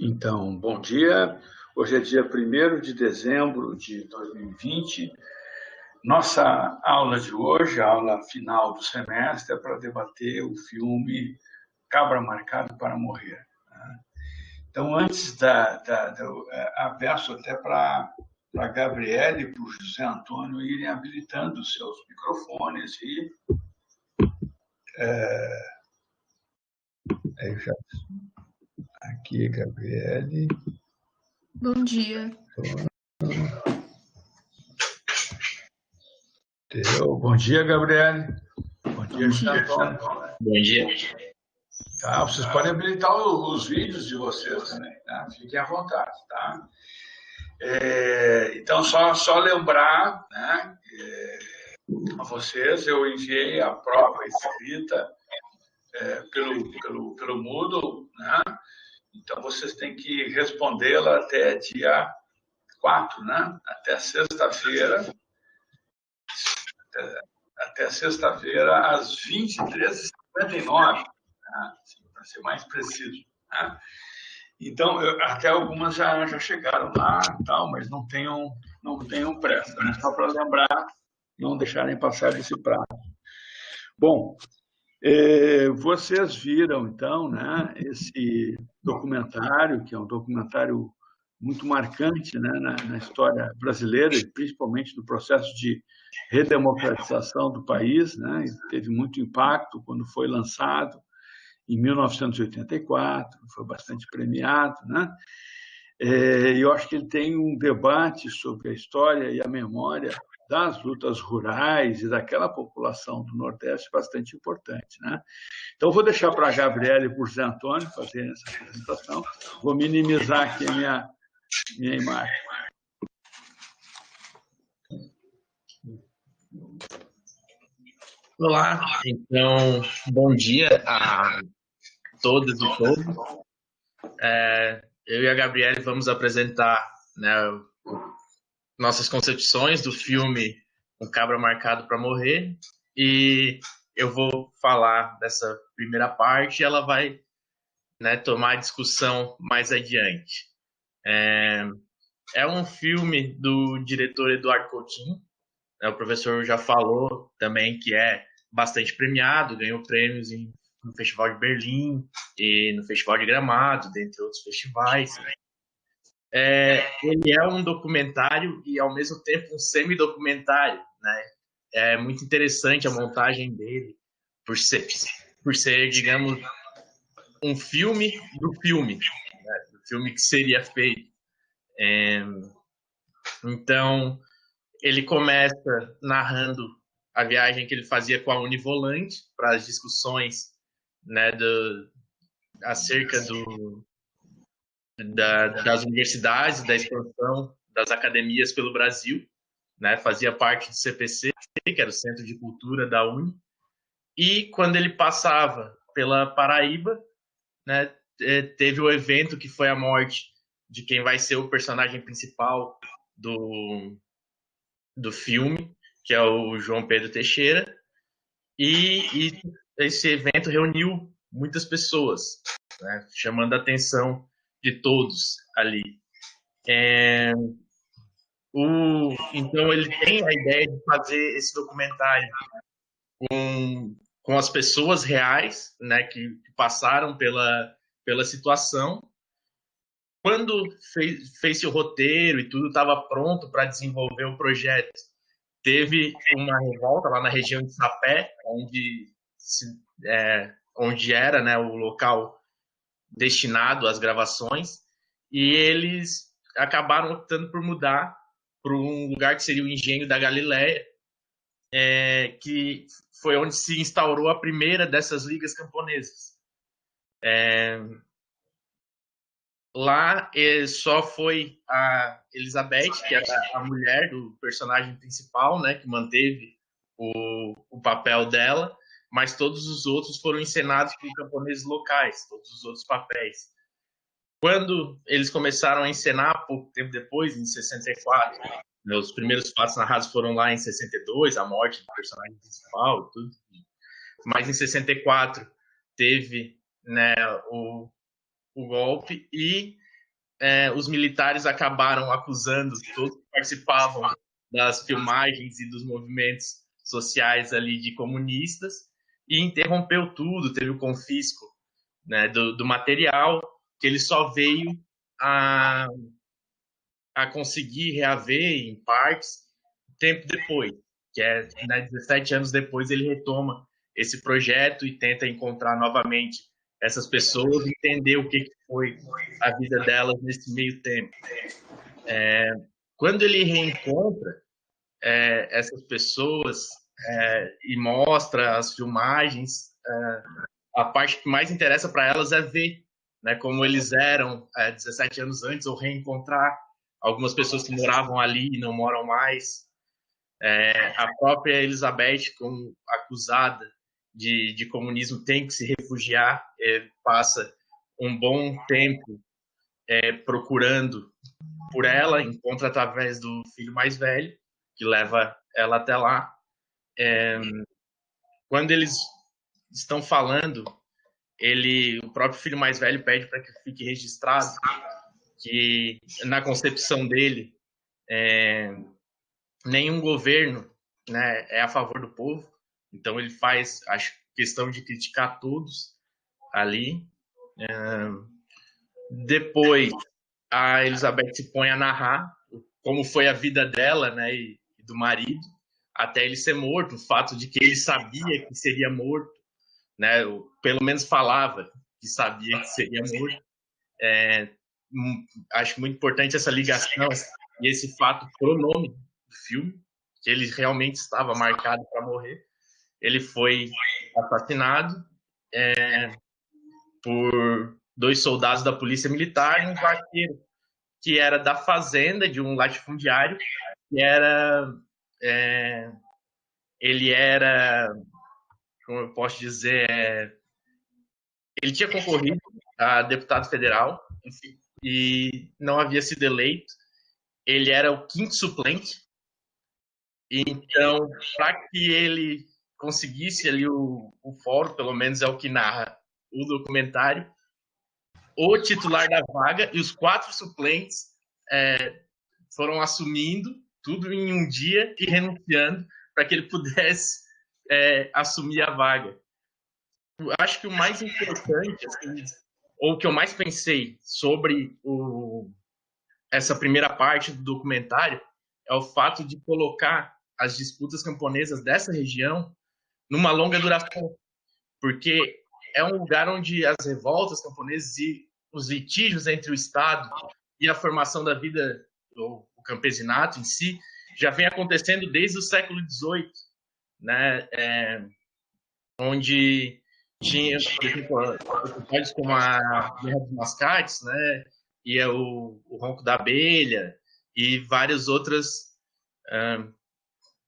Então, bom dia. Hoje é dia 1º de dezembro de 2020. Nossa aula de hoje, a aula final do semestre, é para debater o filme Cabra Marcado para Morrer. Então, antes peço até para a Gabriela e para o José Antônio irem habilitando os seus microfones e já aqui, Gabriele. Bom dia. Bom dia, Gabriele. Bom dia, José Antônio. Bom dia. Tá, vocês podem habilitar os vídeos de vocês também, tá? Fiquem à vontade, tá? Então, só lembrar, né, a vocês, eu enviei a prova escrita pelo Moodle, né? Então, vocês têm que respondê-la até dia 4, né? Até sexta-feira, às 23h59, né? Para ser mais preciso, né? Então, até algumas já chegaram lá, tal, mas não tenham pressa, né? Só para lembrar, não deixarem passar desse prazo. Bom, vocês viram, então, né, esse documentário, que é um documentário muito marcante, né, na história brasileira, e principalmente no processo de redemocratização do país, né, e teve muito impacto quando foi lançado em 1984, foi bastante premiado, né? Eu acho que ele tem um debate sobre a história e a memória das lutas rurais e daquela população do Nordeste bastante importante, né? Então, vou deixar para a Gabriela e para o José Antônio fazerem essa apresentação. Vou minimizar aqui a minha imagem. Olá, então, bom dia a todas e todos. Eu e a Gabriele vamos apresentar, né, nossas concepções do filme Um Cabra Marcado para Morrer, e eu vou falar dessa primeira parte e ela vai, né, tomar a discussão mais adiante. É um filme do diretor Eduardo Coutinho, né, o professor já falou também que é bastante premiado, ganhou prêmios no Festival de Berlim e no Festival de Gramado, dentre outros festivais. Ele é um documentário e, ao mesmo tempo, um semi-documentário, né? É muito interessante a montagem dele, por ser, digamos, um filme do filme, né? Do filme que seria feito. Então, ele começa narrando a viagem que ele fazia com a Univolante para as discussões, né, acerca das universidades, da expansão das academias pelo Brasil, né? Fazia parte do CPC, que era o Centro de Cultura da Uni, e quando ele passava pela Paraíba, né, teve o evento que foi a morte de quem vai ser o personagem principal do filme, que é o João Pedro Teixeira, e esse evento reuniu muitas pessoas, né, chamando a atenção de todos ali. Então ele tem a ideia de fazer esse documentário com as pessoas reais, né, que passaram pela situação. Quando fez o roteiro e tudo estava pronto para desenvolver o projeto, teve uma revolta lá na região de Sapé, onde era, né, o local destinado às gravações, e eles acabaram optando por mudar para um lugar que seria o Engenho da Galileia, que foi onde se instaurou a primeira dessas ligas camponesas. Lá só foi a Elizabeth, que era a mulher do personagem principal, né, que manteve o papel dela, mas todos os outros foram encenados por camponeses locais, todos os outros papéis. Quando eles começaram a encenar, pouco tempo depois, em 64, né, os primeiros fatos narrados foram lá em 62, a morte do personagem principal e tudo. Mas em 64 teve, né, o golpe, e os militares acabaram acusando todos que participavam das filmagens e dos movimentos sociais ali de comunistas e interrompeu tudo, teve o confisco, né, do material, que ele só veio a, a conseguir reaver em partes tempo depois, que é, né, 17 anos depois ele retoma esse projeto e tenta encontrar novamente essas pessoas, entender o que foi a vida delas nesse meio tempo. Quando ele reencontra essas pessoas e mostra as filmagens, a parte que mais interessa para elas é ver, né, como eles eram 17 anos antes, ou reencontrar algumas pessoas que moravam ali e não moram mais. A própria Elizabeth, como acusada de comunismo, tem que se refugiar, passa um bom tempo procurando por ela, encontra através do filho mais velho, que leva ela até lá. Quando eles estão falando, o próprio filho mais velho pede para que fique registrado que, na concepção dele, nenhum governo, né, é a favor do povo, então ele faz, acho, questão de criticar todos ali. Depois, a Elizabeth se põe a narrar como foi a vida dela, né, e do marido, até ele ser morto, o fato de que ele sabia que seria morto, né, pelo menos falava que sabia que seria morto. Acho muito importante essa ligação e esse fato pro nome do filme, que ele realmente estava marcado para morrer. Ele foi assassinado por 2 soldados da polícia militar e um vaqueiro que era da fazenda de um latifundiário, que era ele era, como eu posso dizer, ele tinha concorrido a deputado federal, enfim, e não havia sido eleito. Ele era o 5º suplente. Então, para que ele conseguisse ali o fórum, pelo menos é o que narra o documentário, o titular da vaga e os 4 suplentes foram assumindo tudo em um dia e renunciando para que ele pudesse assumir a vaga. Eu acho que o mais importante, assim, ou o que eu mais pensei sobre essa primeira parte do documentário é o fato de colocar as disputas camponesas dessa região numa longa duração, porque é um lugar onde as revoltas camponesas e os litígios entre o Estado e a formação da vida do campesinato em si já vem acontecendo desde o século XVIII, né? Onde tinha, por exemplo, episódios como a Guerra dos Mascates, né? E o ronco da abelha e várias outras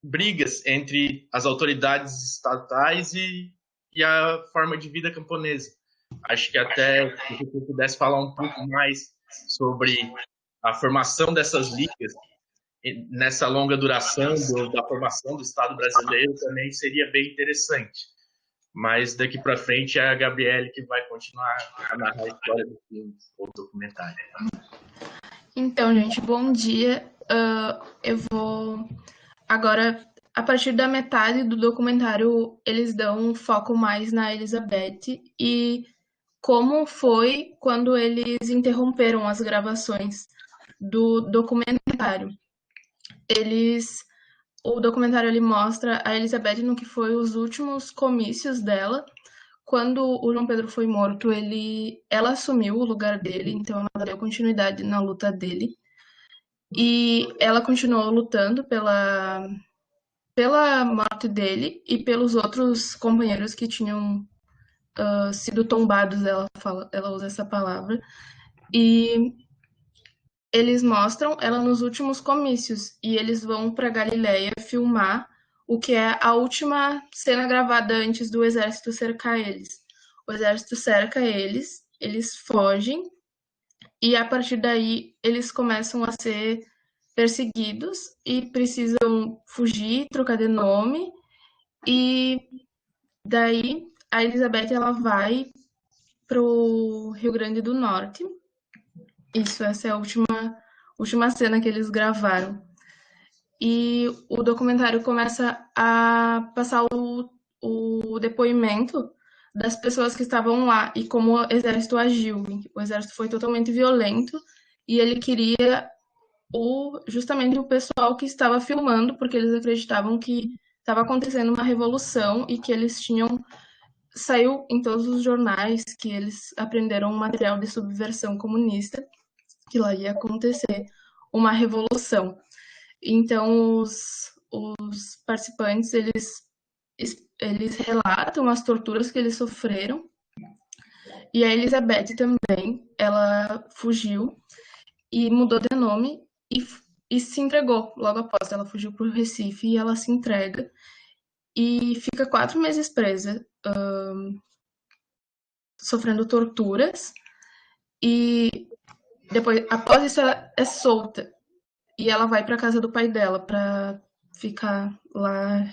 brigas entre as autoridades estatais e a forma de vida camponesa. Acho que até se você pudesse falar um pouco mais sobre a formação dessas ligas nessa longa duração da formação do Estado brasileiro também seria bem interessante. Mas daqui para frente é a Gabriele que vai continuar a narrar a história do filme ou documentário. Então, gente, bom dia. Eu vou agora, a partir da metade do documentário, eles dão um foco mais na Elizabeth e como foi quando eles interromperam as gravações do documentário. O documentário ele mostra a Elizabeth no que foi os últimos comícios dela. Quando o João Pedro foi morto, ela assumiu o lugar dele, então ela deu continuidade na luta dele. E ela continuou lutando pela morte dele e pelos outros companheiros que tinham sido tombados, ela usa essa palavra. E eles mostram ela nos últimos comícios e eles vão para Galileia filmar o que é a última cena gravada antes do exército cercar eles. O exército cerca eles, eles fogem e a partir daí eles começam a ser perseguidos e precisam fugir, trocar de nome e daí a Elizabeth ela vai pro Rio Grande do Norte Isso, essa é a última cena que eles gravaram. E o documentário começa a passar o depoimento das pessoas que estavam lá e como o exército agiu. O exército foi totalmente violento e ele queria justamente o pessoal que estava filmando, porque eles acreditavam que estava acontecendo uma revolução e que eles tinham. Saiu em todos os jornais que eles aprenderam um material de subversão comunista, que lá ia acontecer uma revolução. Então, os participantes, eles relatam as torturas que eles sofreram. E a Elizabeth também, ela fugiu e mudou de nome e se entregou logo após. Ela fugiu para o Recife e ela se entrega e fica 4 meses presa, sofrendo torturas. E depois, após isso, ela é solta e ela vai para a casa do pai dela para ficar lá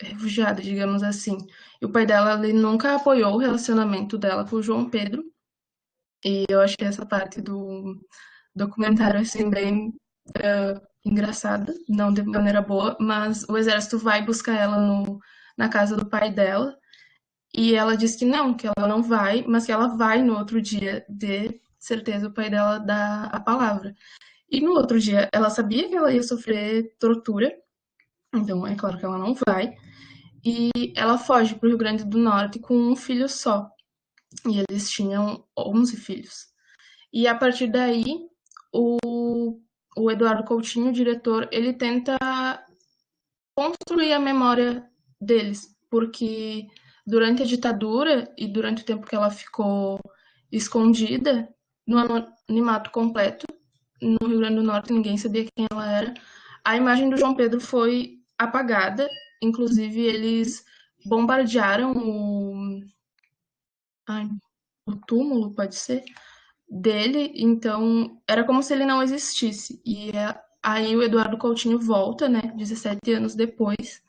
refugiada, digamos assim. E o pai dela, ele nunca apoiou o relacionamento dela com o João Pedro. E eu acho que essa parte do documentário, assim, bem engraçada, não de maneira boa, mas o exército vai buscar ela na casa do pai dela e ela diz que ela não vai, mas que ela vai no outro dia, de certeza o pai dela dá a palavra. E no outro dia ela sabia que ela ia sofrer tortura, então é claro que ela não vai, e ela foge para o Rio Grande do Norte com um filho só, e eles tinham 11 filhos. E a partir daí, o Eduardo Coutinho, o diretor, ele tenta construir a memória deles, porque durante a ditadura e durante o tempo que ela ficou escondida, no anonimato completo, no Rio Grande do Norte, ninguém sabia quem ela era, a imagem do João Pedro foi apagada, inclusive eles bombardearam o túmulo, pode ser, dele, então era como se ele não existisse. E aí o Eduardo Coutinho volta, né, 17 anos depois,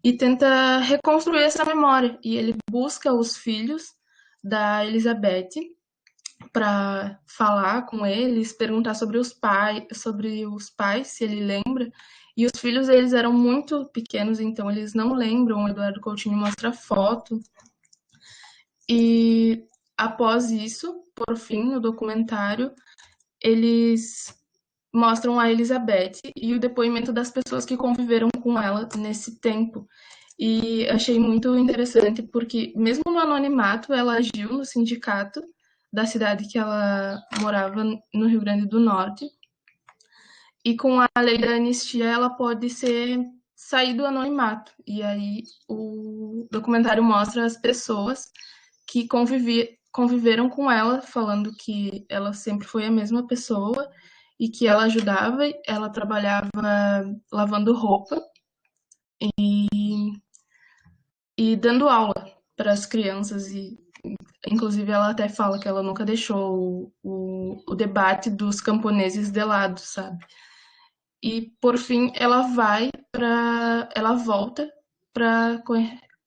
e tenta reconstruir essa memória. E ele busca os filhos da Elizabeth para falar com eles, perguntar sobre os pais, se ele lembra. E os filhos, eles eram muito pequenos, então eles não lembram. O Eduardo Coutinho mostra foto. E após isso, por fim, no documentário, eles mostram a Elizabeth e o depoimento das pessoas que conviveram com ela nesse tempo. E achei muito interessante porque, mesmo no anonimato, ela agiu no sindicato da cidade que ela morava, no Rio Grande do Norte. E com a lei da anistia, ela pode sair do anonimato. E aí o documentário mostra as pessoas que conviveram com ela, falando que ela sempre foi a mesma pessoa e que ela ajudava, ela trabalhava lavando roupa e dando aula para as crianças. E inclusive ela até fala que ela nunca deixou o debate dos camponeses de lado, sabe? E por fim ela volta para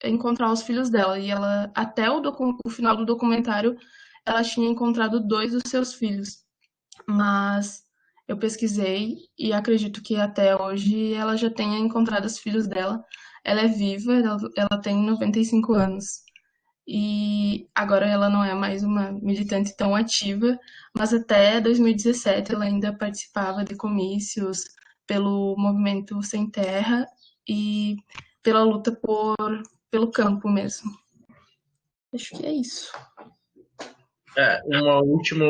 encontrar os filhos dela. E ela, até o final do documentário, ela tinha encontrado 2 dos seus filhos. Mas eu pesquisei e acredito que até hoje ela já tenha encontrado os filhos dela. Ela é viva, ela tem 95 anos. E agora ela não é mais uma militante tão ativa, mas até 2017 ela ainda participava de comícios pelo Movimento Sem Terra e pela luta pelo campo mesmo. Acho que é isso. Uma última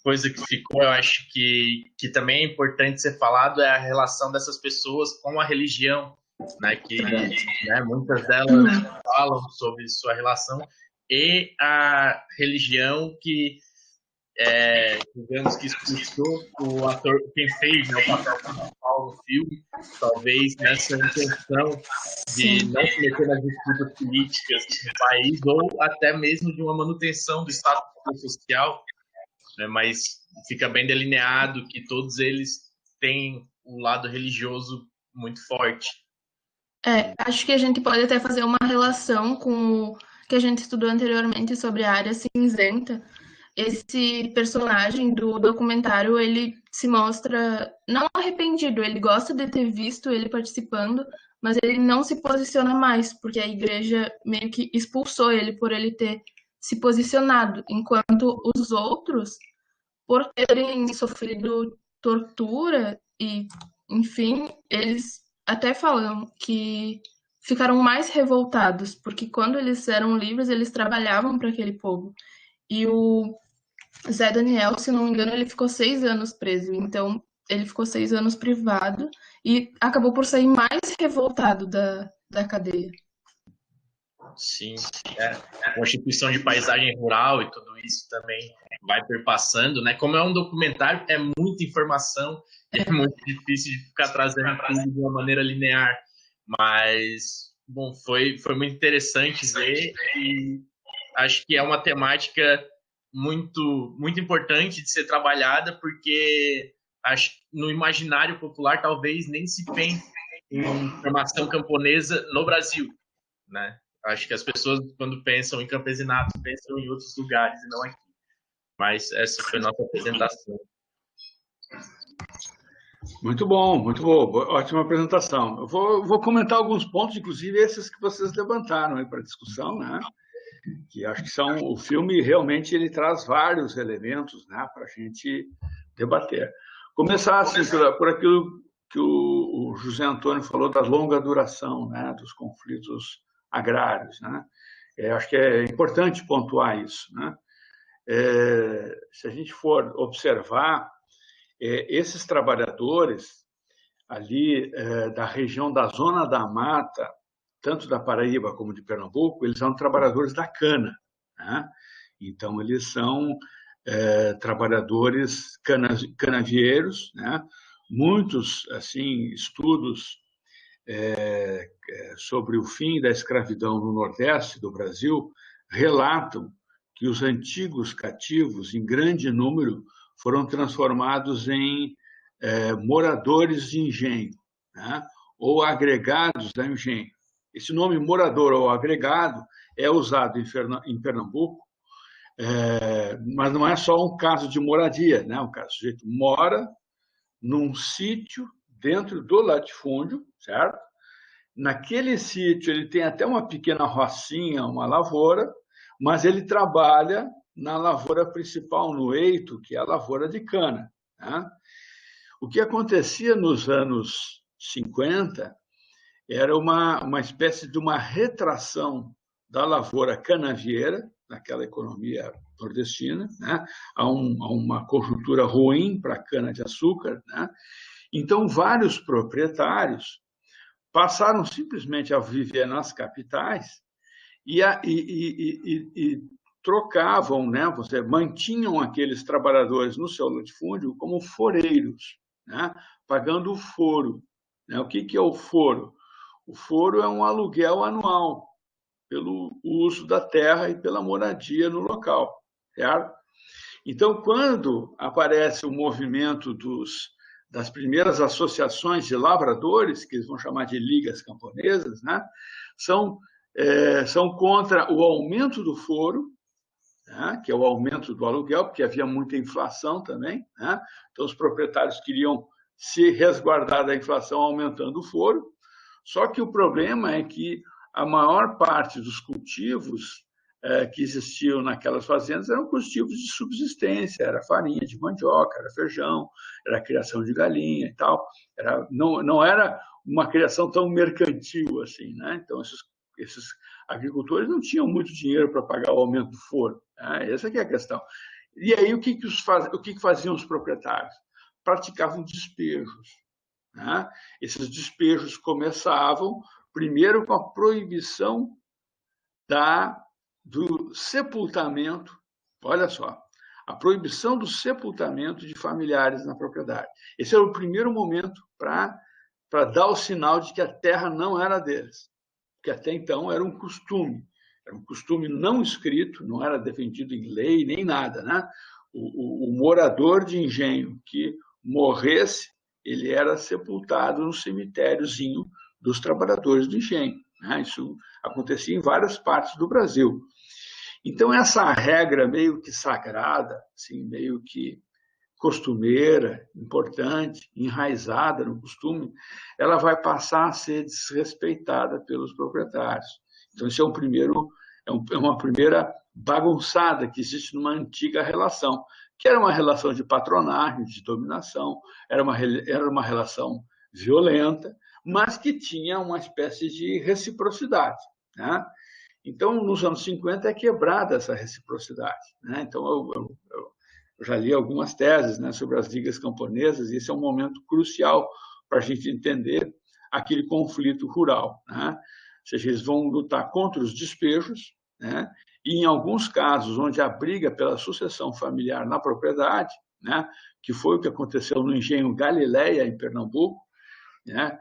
coisa que ficou, eu acho que também é importante ser falado, é a relação dessas pessoas com a religião, né? Que né, muitas delas falam sobre sua relação e a religião que, digamos que expulsou o ator, quem fez, né, o papel principal no filme, talvez nessa intenção de não se meter nas disputas políticas do país ou até mesmo de uma manutenção do status social, né, mas fica bem delineado que todos eles têm um lado religioso muito forte. Acho que a gente pode até fazer uma relação com o que a gente estudou anteriormente sobre a área cinzenta. esse personagem do documentário, ele se mostra não arrependido, ele gosta de ter visto ele participando, mas ele não se posiciona mais, porque a igreja meio que expulsou ele por ele ter se posicionado, enquanto os outros, por terem sofrido tortura e, enfim, eles até falam que ficaram mais revoltados, porque quando eles eram livres, eles trabalhavam para aquele povo. E o Zé Daniel, se não me engano, ele ficou 6 anos preso. Então, ele ficou 6 anos privado e acabou por sair mais revoltado da cadeia. Sim, a constituição de paisagem rural e tudo isso também vai perpassando, né? Como é um documentário, é muita informação, é muito difícil de ficar trazendo tudo de uma maneira linear, mas, bom, foi muito interessante ver e acho que é uma temática muito, muito importante de ser trabalhada, porque acho, no imaginário popular talvez nem se pense em formação camponesa no Brasil, né? Acho que as pessoas, quando pensam em campesinato, pensam em outros lugares e não aqui. Mas essa foi a nossa apresentação. Muito bom, muito boa, ótima apresentação. Eu vou comentar alguns pontos, inclusive esses que vocês levantaram aí para discussão, né? Que acho que são, o filme realmente ele traz vários elementos, né, para a gente debater. Começar assim por aquilo que o José Antônio falou da longa duração, né, dos conflitos agrários, né? Acho que é importante pontuar isso, né? Se a gente for observar, esses trabalhadores ali da região da Zona da Mata, tanto da Paraíba como de Pernambuco, eles são trabalhadores da cana, né? Então, eles são trabalhadores canavieiros, né? Muitos assim estudos sobre o fim da escravidão no Nordeste do Brasil relatam que os antigos cativos, em grande número, foram transformados em moradores de engenho, né? Ou agregados da engenho. Esse nome morador ou agregado é usado em Pernambuco, mas não é só um caso de moradia, né? O sujeito mora num sítio dentro do latifúndio, certo? Naquele sítio ele tem até uma pequena rocinha, uma lavoura, mas ele trabalha na lavoura principal, no eito, que é a lavoura de cana, né? O que acontecia nos anos 50 era uma espécie de uma retração da lavoura canavieira, naquela economia nordestina, né? Há uma conjuntura ruim para a cana-de-açúcar, né? Então, vários proprietários passaram simplesmente a viver nas capitais e trocavam, né? Mantinham aqueles trabalhadores no seu latifúndio como foreiros, né? Pagando o foro, né? O que é o foro? O foro é um aluguel anual pelo uso da terra e pela moradia no local, certo? Então, quando aparece o movimento das primeiras associações de lavradores, que eles vão chamar de ligas camponesas, né? São contra o aumento do foro, né? Que é o aumento do aluguel, porque havia muita inflação também, né? Então, os proprietários queriam se resguardar da inflação aumentando o foro. Só que o problema é que a maior parte dos cultivos que existiam naquelas fazendas eram cultivos de subsistência, era farinha de mandioca, era feijão, era criação de galinha e tal. Não era uma criação tão mercantil assim, né? Então, esses agricultores não tinham muito dinheiro para pagar o aumento do foro, né? Essa que é a questão. E aí, o que faziam os proprietários? Praticavam despejos, né? Esses despejos começavam primeiro com a proibição do sepultamento, olha só, a proibição do sepultamento de familiares na propriedade. Esse era o primeiro momento para dar o sinal de que a terra não era deles, porque até então era um costume não escrito, não era defendido em lei nem nada, né? O morador de engenho que morresse, ele era sepultado no cemitériozinho dos trabalhadores do engenho, né? Isso acontecia em várias partes do Brasil. Então, essa regra meio que sagrada, assim, meio que costumeira, importante, enraizada no costume, ela vai passar a ser desrespeitada pelos proprietários. Então, isso é uma primeira bagunçada que existe numa antiga relação, que era uma relação de patronagem, de dominação, era uma relação violenta, mas que tinha uma espécie de reciprocidade, né? Então, nos anos 50 é quebrada essa reciprocidade, né? Então, eu já li algumas teses, né, sobre as ligas camponesas, e esse é um momento crucial para a gente entender aquele conflito rural, né? Ou seja, eles vão lutar contra os despejos, né? E, em alguns casos, onde a briga pela sucessão familiar na propriedade, né, que foi o que aconteceu no engenho Galileia, em Pernambuco, né?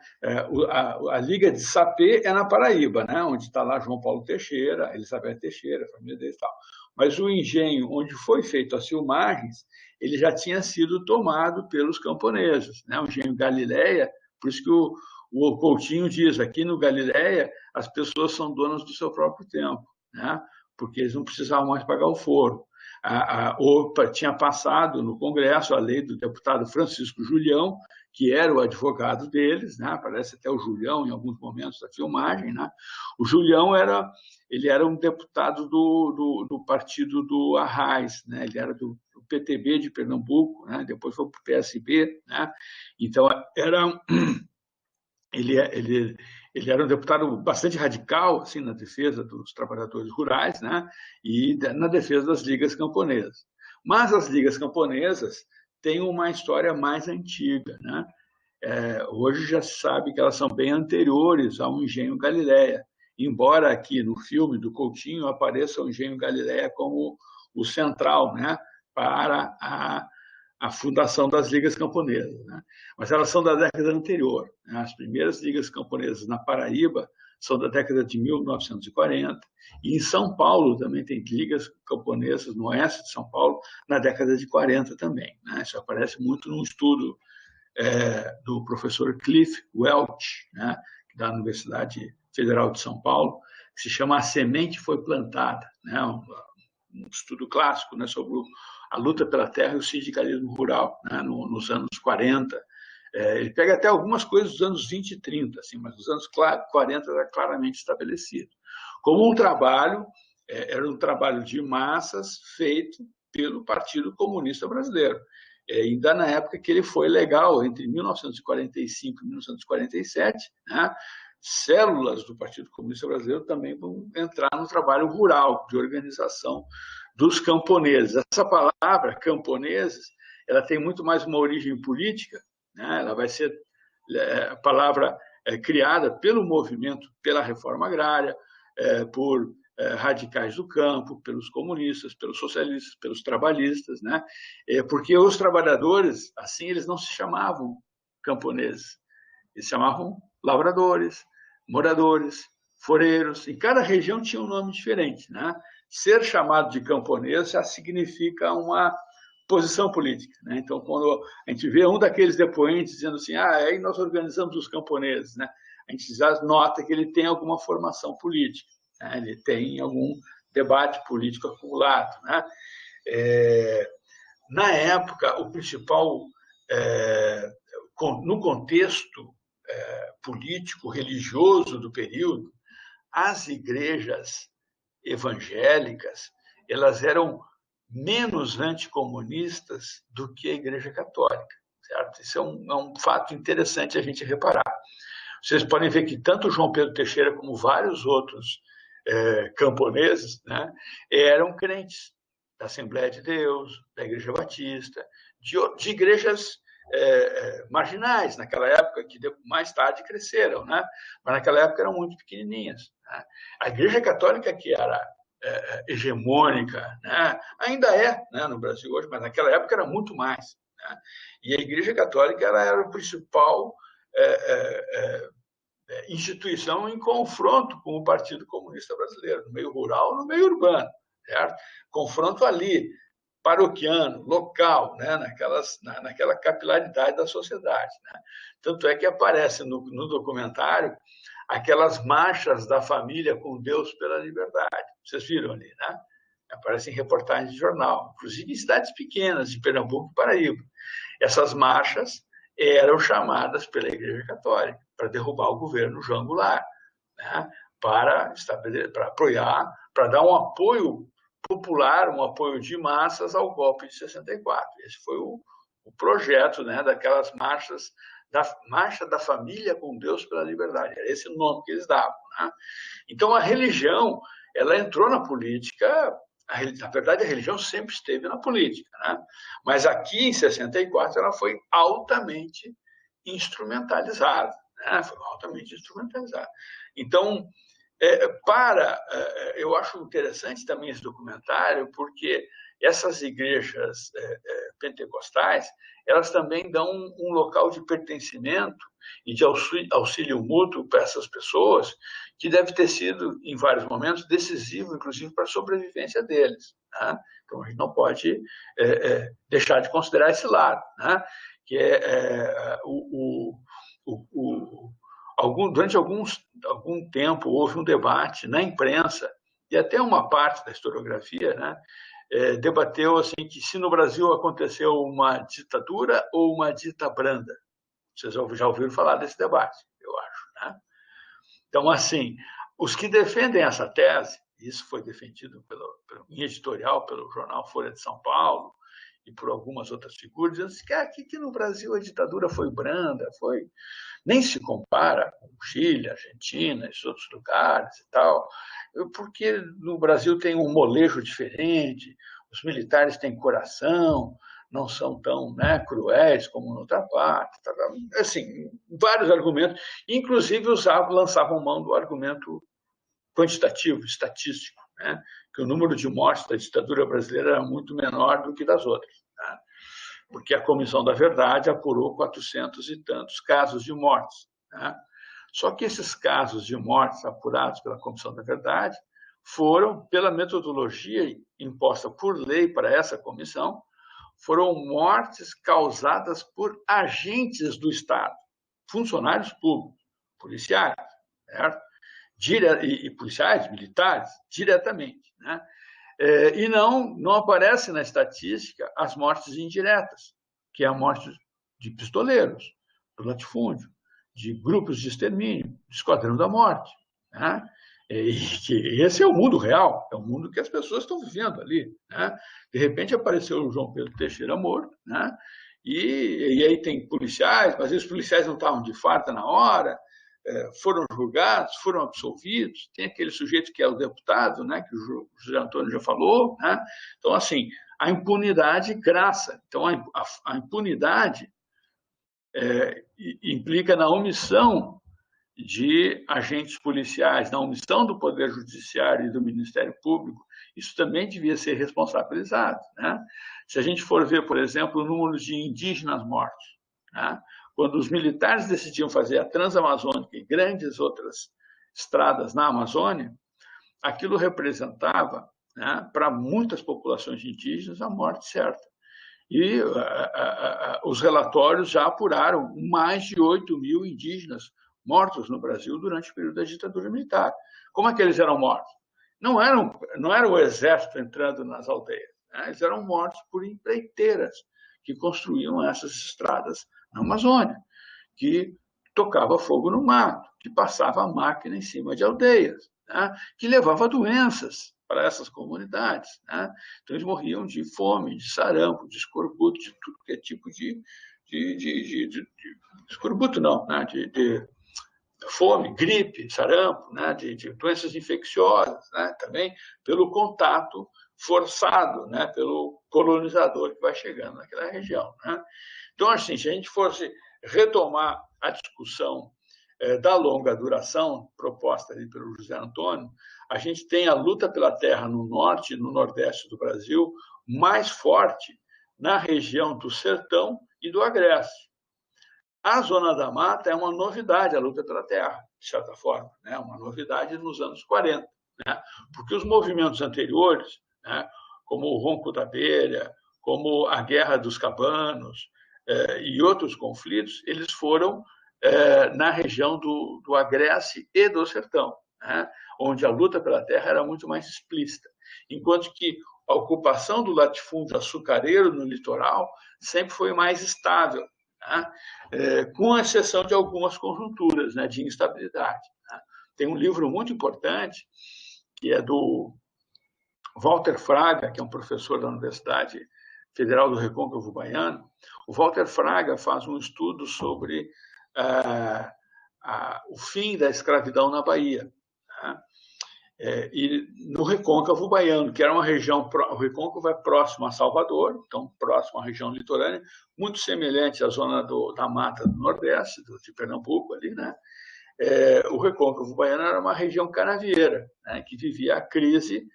A Liga de Sapê é na Paraíba, né? Onde está lá João Paulo Teixeira, Elizabeth Teixeira, a família dele e tal. Mas o engenho onde foi feito as filmagens, ele já tinha sido tomado pelos camponeses, né? O engenho Galileia, por isso que o Coutinho diz, aqui no Galileia, as pessoas são donas do seu próprio tempo, né? Porque eles não precisavam mais pagar o foro. Tinha passado no Congresso a lei do deputado Francisco Julião, que era o advogado deles, né? Aparece até o Julião em alguns momentos da filmagem, né? O Julião era um deputado do partido do Arraes, né? Ele era do PTB de Pernambuco, né? Depois foi para o PSB, né? Então ele era um deputado bastante radical, assim, na defesa dos trabalhadores rurais, né? E na defesa das ligas camponesas. Mas as ligas camponesas têm uma história mais antiga, né? Hoje já se sabe que elas são bem anteriores ao engenho Galileia, embora aqui no filme do Coutinho apareça o engenho Galileia como o central, né, para a fundação das ligas camponesas, né? Mas elas são da década anterior, né? As primeiras ligas camponesas na Paraíba são da década de 1940, e em São Paulo também tem ligas camponesas, no oeste de São Paulo, na década de 40 também, né? Isso aparece muito num estudo do professor Cliff Welch, né, da Universidade Federal de São Paulo, que se chama A Semente Foi Plantada, né, um estudo clássico, né, sobre a luta pela terra e o sindicalismo rural, né, nos anos 40. Ele pega até algumas coisas dos anos 20 e 30, assim, mas nos anos 40 era claramente estabelecido. Como um trabalho, era um trabalho de massas feito pelo Partido Comunista Brasileiro. Ainda na época que ele foi legal, entre 1945 e 1947, né, células do Partido Comunista Brasileiro também vão entrar no trabalho rural, de organização dos camponeses. Essa palavra, camponeses, ela tem muito mais uma origem política, né? Ela vai ser a palavra criada pelo movimento, pela reforma agrária, por radicais do campo, pelos comunistas, pelos socialistas, pelos trabalhistas, né? Porque os trabalhadores, assim, eles não se chamavam camponeses, eles se chamavam lavradores, moradores, foreiros, e cada região tinha um nome diferente, né? Ser chamado de camponês já significa uma posição política, né? Então, quando a gente vê um daqueles depoentes dizendo assim, aí nós organizamos os camponeses, né? A gente já nota que ele tem alguma formação política, né? Ele tem algum debate político acumulado, né? Na época, o principal, no contexto político, religioso do período, as igrejas evangélicas, elas eram menos anticomunistas do que a Igreja Católica, certo? Isso é um fato interessante a gente reparar. Vocês podem ver que tanto João Pedro Teixeira como vários outros camponeses, né, eram crentes da Assembleia de Deus, da Igreja Batista, de igrejas marginais, naquela época, que mais tarde cresceram, né? Mas naquela época eram muito pequenininhas, né? A Igreja Católica, que era hegemônica, né? Ainda é, né, no Brasil hoje, mas naquela época era muito mais, né? E a Igreja Católica ela era a principal instituição em confronto com o Partido Comunista Brasileiro, no meio rural, no meio urbano, certo? Confronto ali, paroquiano, local, né? naquela capilaridade da sociedade, né? Tanto é que aparece no documentário aquelas marchas da família com Deus pela liberdade. Vocês viram ali, né? aparece em reportagens de jornal, inclusive em cidades pequenas de Pernambuco e Paraíba. Essas marchas eram chamadas pela Igreja Católica para derrubar o governo João Goulart, né? para apoiar, para dar um apoio popular, um apoio de massas ao golpe de 64. Esse foi o projeto, né, daquelas marchas, da Marcha da Família com Deus pela Liberdade. Era esse o nome que eles davam. Né? Então, a religião, ela entrou na política. Na verdade, a religião sempre esteve na política, né? Mas aqui, em 64, ela foi altamente instrumentalizada. Né? Foi altamente instrumentalizada. Então, eu acho interessante também esse documentário, porque essas igrejas pentecostais, elas também dão um local de pertencimento e de auxílio mútuo para essas pessoas, que deve ter sido, em vários momentos, decisivo, inclusive, para a sobrevivência deles. Né? Então, a gente não pode deixar de considerar esse lado, né? Que durante algum tempo houve um debate na imprensa e até uma parte da historiografia, né, debateu assim que se no Brasil aconteceu uma ditadura ou uma dita branda. Vocês já ouviram falar desse debate, eu acho, né? Então, assim, os que defendem essa tese, isso foi defendido em editorial pelo jornal Folha de São Paulo e por algumas outras figuras, dizendo que aqui no Brasil a ditadura foi branda, nem se compara com o Chile, Argentina, esses outros lugares e tal, porque no Brasil tem um molejo diferente, os militares têm coração, não são tão, né, cruéis como na outra parte. Assim, vários argumentos, inclusive lançavam mão do argumento quantitativo, estatístico, né, que o número de mortes da ditadura brasileira era muito menor do que das outras. Né? Porque a Comissão da Verdade apurou 400 e tantos casos de mortes. Né? Só que esses casos de mortes apurados pela Comissão da Verdade foram, pela metodologia imposta por lei para essa comissão, foram mortes causadas por agentes do Estado, funcionários públicos, policiais, certo? E policiais, militares, diretamente. Né? E não aparece na estatística as mortes indiretas, que é a morte de pistoleiros, do latifúndio, de grupos de extermínio, de esquadrão da morte. Né? E que esse é o mundo real, é o mundo que as pessoas estão vivendo ali. Né? De repente apareceu o João Pedro Teixeira morto, né? E aí tem policiais, mas os policiais não estavam de farda na hora, foram julgados, foram absolvidos, tem aquele sujeito que é o deputado, né, que o José Antônio já falou, né? Então, assim, a impunidade graça. Então, a impunidade implica na omissão de agentes policiais, na omissão do Poder Judiciário e do Ministério Público. Isso também devia ser responsabilizado. Né? Se a gente for ver, por exemplo, o número de indígenas mortos, né? Quando os militares decidiam fazer a Transamazônica e grandes outras estradas na Amazônia, aquilo representava, né, para muitas populações indígenas a morte certa. E os relatórios já apuraram mais de 8.000 indígenas mortos no Brasil durante o período da ditadura militar. Como é que eles eram mortos? Não era o exército entrando nas aldeias, né? Eles eram mortos por empreiteiras que construíam essas estradas na Amazônia, que tocava fogo no mato, que passava a máquina em cima de aldeias, né? Que levava doenças para essas comunidades. Né? Então, eles morriam de fome, de sarampo, de escorbuto, de tudo que é tipo de escorbuto, não, né? de fome, gripe, sarampo, né? de doenças infecciosas, né? Também pelo contato forçado, né? Pelo colonizador que vai chegando naquela região. Né? Então, assim, se a gente fosse retomar a discussão da longa duração proposta ali pelo José Antônio, a gente tem a luta pela terra no norte e no nordeste do Brasil mais forte na região do Sertão e do Agreste. A Zona da Mata é uma novidade, a luta pela terra, de certa forma, né? Uma novidade nos anos 40, né? Porque os movimentos anteriores, né, como o Ronco da Abelha, como a Guerra dos Cabanos e outros conflitos, eles foram na região do Agreste e do Sertão, né? Onde a luta pela terra era muito mais explícita. enquanto que a ocupação do latifúndio açucareiro no litoral sempre foi mais estável, né? Com exceção de algumas conjunturas, né, de instabilidade. Né? Tem um livro muito importante, que é do Walter Fraga, que é um professor da Universidade Federal do Recôncavo Baiano. O Walter Fraga faz um estudo sobre o fim da escravidão na Bahia. Né? E no Recôncavo Baiano, que era uma região, o Recôncavo é próximo a Salvador, então próximo à região litorânea, muito semelhante à zona da Mata do Nordeste, de Pernambuco, ali, né? O Recôncavo Baiano era uma região canavieira, né, que vivia a crise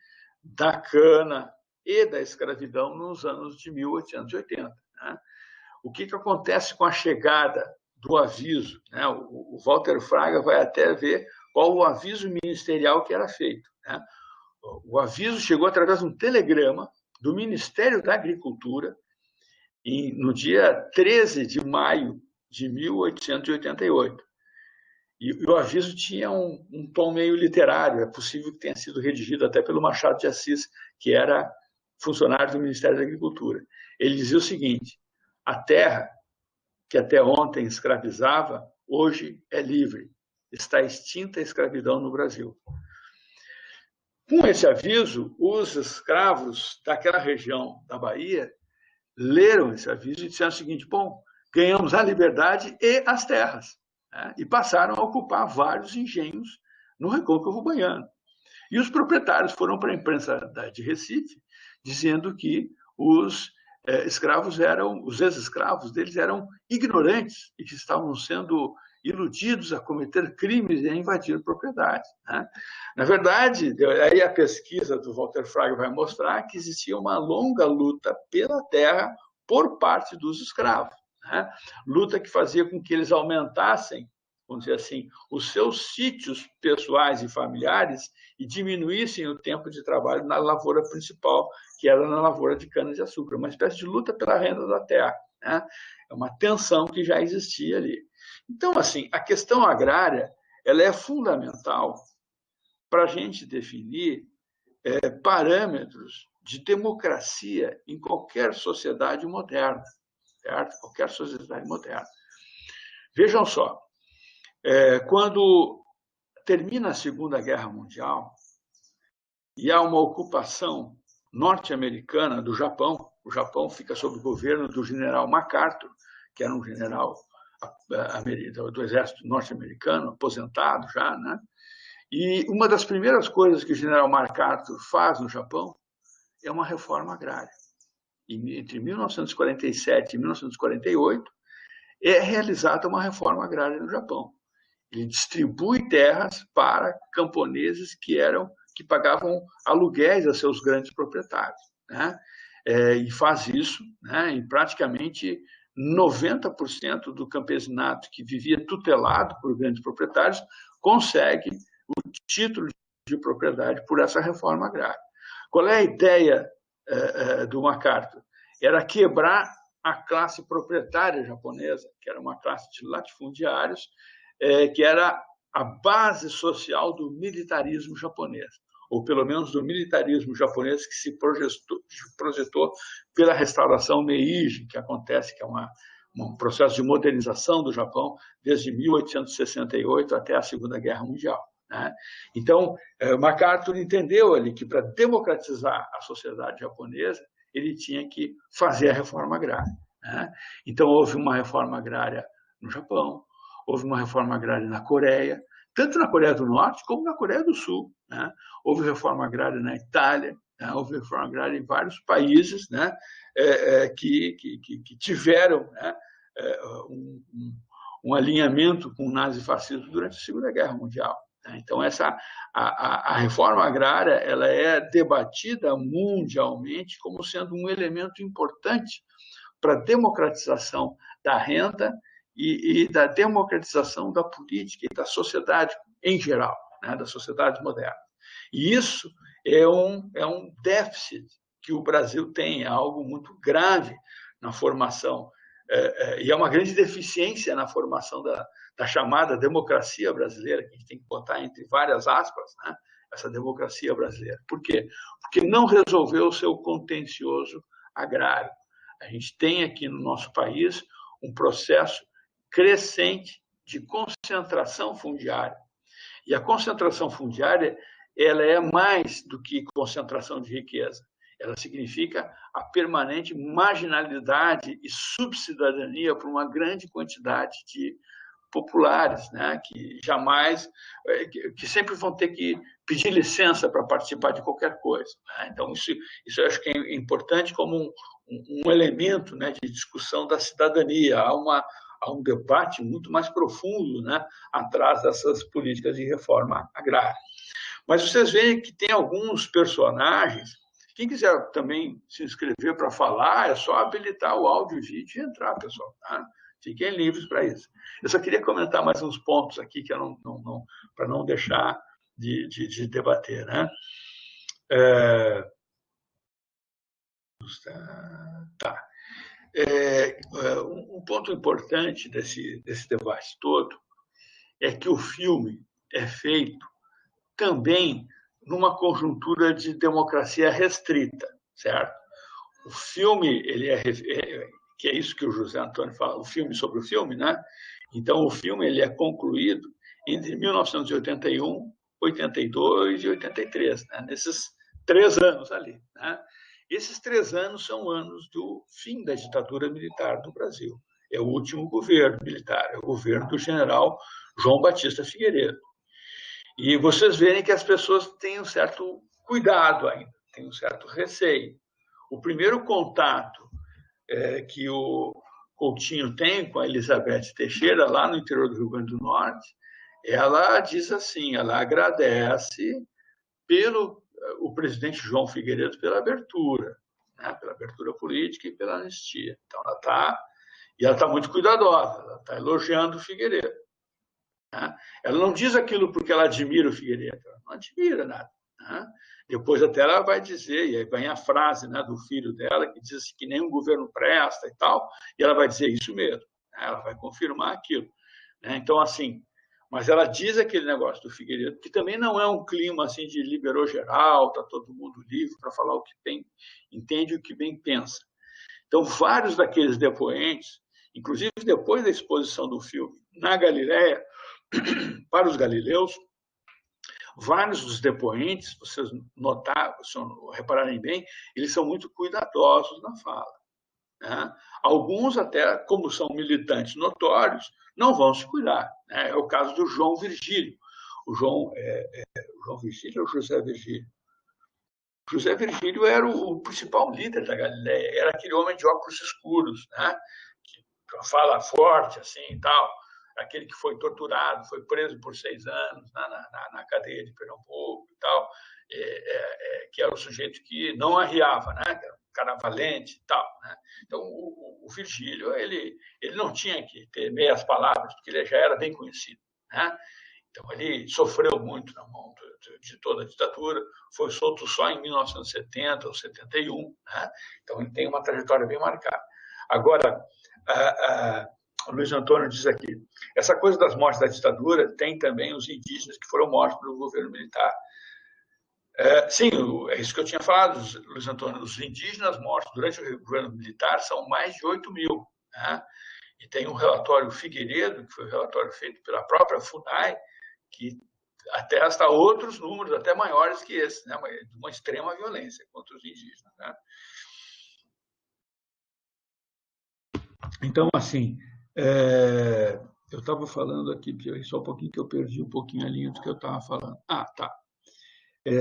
da cana e da escravidão nos anos de 1880. Né? O que acontece com a chegada do aviso? Né? O Walter Fraga vai até ver qual o aviso ministerial que era feito. Né? O aviso chegou através de um telegrama do Ministério da Agricultura no dia 13 de maio de 1888. E o aviso tinha um tom meio literário, é possível que tenha sido redigido até pelo Machado de Assis, que era funcionário do Ministério da Agricultura. Ele dizia o seguinte: a terra que até ontem escravizava, hoje é livre. Está extinta a escravidão no Brasil. Com esse aviso, os escravos daquela região da Bahia leram esse aviso e disseram o seguinte: bom, ganhamos a liberdade e as terras. Né? E passaram a ocupar vários engenhos no Recôncavo Baiano. E os proprietários foram para a imprensa de Recife, dizendo que os os ex-escravos deles eram ignorantes e que estavam sendo iludidos a cometer crimes e a invadir propriedades. Né? Na verdade, aí a pesquisa do Walter Fraga vai mostrar que existia uma longa luta pela terra por parte dos escravos. Né? Luta que fazia com que eles aumentassem, vamos dizer assim, os seus sítios pessoais e familiares e diminuíssem o tempo de trabalho na lavoura principal, que era na lavoura de cana-de-açúcar, uma espécie de luta pela renda da terra. Né? É uma tensão que já existia ali. Então, assim, a questão agrária ela é fundamental para a gente definir parâmetros de democracia em qualquer sociedade moderna, certo? Qualquer sociedade moderna. Vejam só, quando termina a Segunda Guerra Mundial e há uma ocupação norte-americana do Japão, o Japão fica sob o governo do general MacArthur, que era um general do exército norte-americano, aposentado já, né? E uma das primeiras coisas que o general MacArthur faz no Japão é uma reforma agrária. Entre 1947 e 1948, é realizada uma reforma agrária no Japão. Ele distribui terras para camponeses que pagavam aluguéis a seus grandes proprietários. Né? E faz isso, né, em praticamente 90% do campesinato que vivia tutelado por grandes proprietários consegue o título de propriedade por essa reforma agrária. Qual é a ideia do MacArthur? Era quebrar a classe proprietária japonesa, que era uma classe de latifundiários, que era a base social do militarismo japonês, ou pelo menos do militarismo japonês que se projetou pela restauração Meiji, que acontece, que é um processo de modernização do Japão desde 1868 até a Segunda Guerra Mundial. Né? Então, MacArthur entendeu ali que para democratizar a sociedade japonesa, ele tinha que fazer a reforma agrária. Né? Então, houve uma reforma agrária no Japão, houve uma reforma agrária na Coreia, tanto na Coreia do Norte como na Coreia do Sul. Né? Houve reforma agrária na Itália, né? Houve reforma agrária em vários países, né? Que tiveram, né, um alinhamento com o nazifascismo durante a Segunda Guerra Mundial. Né? Então, a reforma agrária ela é debatida mundialmente como sendo um elemento importante para a democratização da renda e da democratização da política e da sociedade em geral, né, da sociedade moderna. E isso é um déficit que o Brasil tem, é algo muito grave na formação, e é uma grande deficiência na formação da chamada democracia brasileira, que a gente tem que botar entre várias aspas, né? essa democracia brasileira. Por quê? Porque não resolveu o seu contencioso agrário. A gente tem aqui no nosso país um processo crescente de concentração fundiária. E a concentração fundiária, ela é mais do que concentração de riqueza. Ela significa a permanente marginalidade e subcidadania por uma grande quantidade de populares, né, que jamais, que sempre vão ter que pedir licença para participar de qualquer coisa. Né? Então, isso eu acho que é importante como um elemento, né, de discussão da cidadania. Há um debate muito mais profundo, né, atrás dessas políticas de reforma agrária. Mas vocês veem que tem alguns personagens. Quem quiser também se inscrever para falar, é só habilitar o áudio e vídeo e entrar, pessoal. Tá? Fiquem livres para isso. Eu só queria comentar mais uns pontos aqui, que eu para não deixar de debater. Né? Tá. Um ponto importante desse debate todo é que o filme é feito também numa conjuntura de democracia restrita, certo? O filme, que é isso que o José Antônio fala, o filme sobre o filme, né? Então, o filme ele é concluído entre 1981, 82 e 83, né? Nesses 3 anos ali, né? Esses 3 anos são anos do fim da ditadura militar no Brasil. É o último governo militar, é o governo do general João Batista Figueiredo. E vocês verem que as pessoas têm um certo cuidado ainda, têm um certo receio. O primeiro contato que o Coutinho tem com a Elizabeth Teixeira, lá no interior do Rio Grande do Norte, ela diz assim, ela agradece o presidente João Figueiredo pela abertura, né, pela abertura política e pela anistia. Então, ela está muito cuidadosa, ela está elogiando o Figueiredo. Né? Ela não diz aquilo porque ela admira o Figueiredo, ela não admira nada. Né? Depois até ela vai dizer, e aí vem a frase, né, do filho dela, que diz assim, que nenhum governo presta e tal, e ela vai dizer isso mesmo, né? Ela vai confirmar aquilo. Né? Então, assim, mas ela diz aquele negócio do Figueiredo, que também não é um clima assim de liberou geral, está todo mundo livre para falar o que bem entende, o que bem pensa. Então, vários daqueles depoentes, inclusive depois da exposição do filme na Galileia, para os galileus, vários dos depoentes, vocês repararem bem, eles são muito cuidadosos na fala. Né? Alguns até, como são militantes notórios, não vão se cuidar. Né? É o caso do João Virgílio. O João Virgílio ou José Virgílio? José Virgílio era o principal líder da Galileia, era aquele homem de óculos escuros, né? Que fala forte assim e tal, aquele que foi torturado, foi preso por 6 anos na cadeia de Pernambuco e tal, que era o sujeito que não arriava, né? Que era um cara valente e tal. Né? Então, o Virgílio, ele não tinha que ter meias palavras, porque ele já era bem conhecido. Né? Então, ele sofreu muito na mão de toda a ditadura, foi solto só em 1970 ou 71, né? Então ele tem uma trajetória bem marcada. Agora, o Luiz Antônio diz aqui, essa coisa das mortes da ditadura tem também os indígenas que foram mortos pelo governo militar. Sim, é isso que eu tinha falado, Luiz Antônio, os indígenas mortos durante o governo militar são mais de 8 mil. Né? E tem um relatório Figueiredo, que foi um relatório feito pela própria FUNAI, que atesta outros números até maiores que esse, né? De uma extrema violência contra os indígenas. Né? Então, assim, eu estava falando aqui, só um pouquinho que eu perdi um pouquinho a linha do que eu estava falando. Ah, tá.